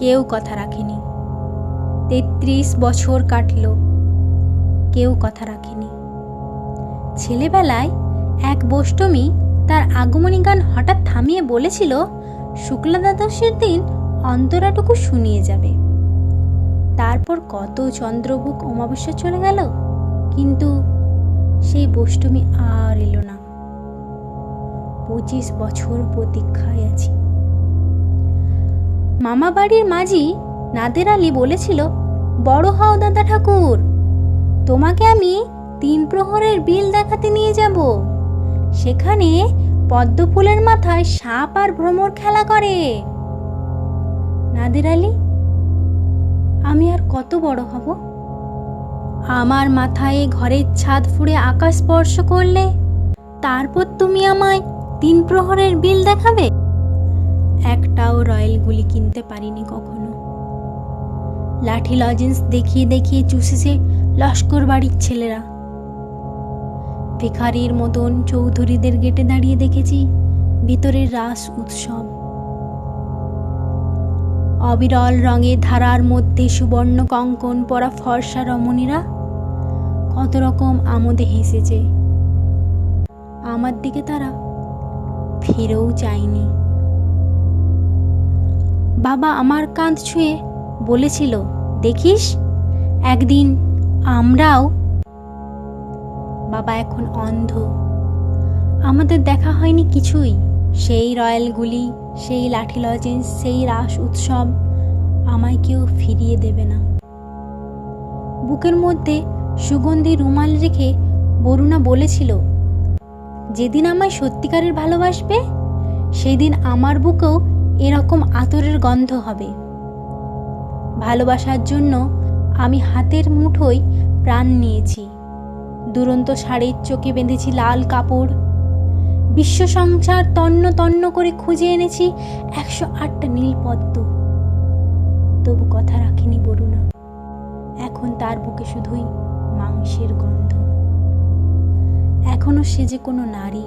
কেউ কথা রাখেনি। 33 বছর কাটল, কেউ কথা রাখেনি। ছেলেবেলায় এক বষ্টমী তার আগমনী গান হঠাৎ থামিয়ে বলেছিল, শুক্লা দ্বাদশীর দিন অন্তরাটুকু শুনিয়ে যাবে। তারপর কত চন্দ্রভুক অমাবস্যা চলে গেল, কিন্তু সেই বষ্টমী আর এলো না। 25 বছর প্রতীক্ষায় আছি। মামা বাড়ির মাঝি নাদের আলী বলেছিল, বড় হও দাদা ঠাকুর, তোমাকে আমি 3 প্রহরের বিল দেখাতে নিয়ে যাব। সেখানে পদ্ম ফুলের মাথায় সাপ আর ভ্রমর খেলা করে। নাদের আলী, আমি আর কত বড় হব? আমার মাথায় ঘরের ছাদ ফুঁড়ে আকাশ স্পর্শ করলে তারপর তুমি আমায় 3 প্রহরের বিল দেখাবে? একটাও রয়্যাল গুলি কিনতে পারিনি কখনো। লাঠি লজেন্স দেখিয়ে দেখিয়ে চুষেছে লস্কর বাড়ির ছেলেরা। ভিখারির মতন চৌধুরীদের গেটে দাঁড়িয়ে দেখেছি ভিতরের রাস উৎসব। অবিরল রঙের ধারার মধ্যে সুবর্ণ কঙ্কন পরা ফর্সা রমণীরা কত রকম আমোদে হেসেছে। আমার দিকে তারা ফিরেও চায়নি। বাবা আমার কাঁধ ছুঁয়ে বলেছিল, দেখিস একদিন আমরাও। বাবা এখন অন্ধ, আমাদের দেখা হয়নি কিছুই। সেই রয়্যালগুলি, সেই লাঠি লজেন্স, সেই রাস উৎসব আমায় কেউ ফিরিয়ে দেবে না। বুকের মধ্যে সুগন্ধি রুমাল রেখে বরুণা বলেছিল, যেদিন আমায় সত্যিকারের ভালোবাসবে সেই দিন আমার বুকেও এরকম আতরের গন্ধ হবে। ভালোবাসার জন্য আমি হাতের মুঠোয় প্রাণ নিয়েছি। দুরন্ত শাড়ির চোখে বেঁধেছি লাল কাপড়। বিশ্ব সংসার তন্ন তন্ন করে খুঁজে এনেছি 108টা নীল পদ্ম। তবু কথা রাখিনি বরুণা। এখন তার বুকে শুধুই মাংসের গন্ধ। এখনো সে যে কোনো নারী।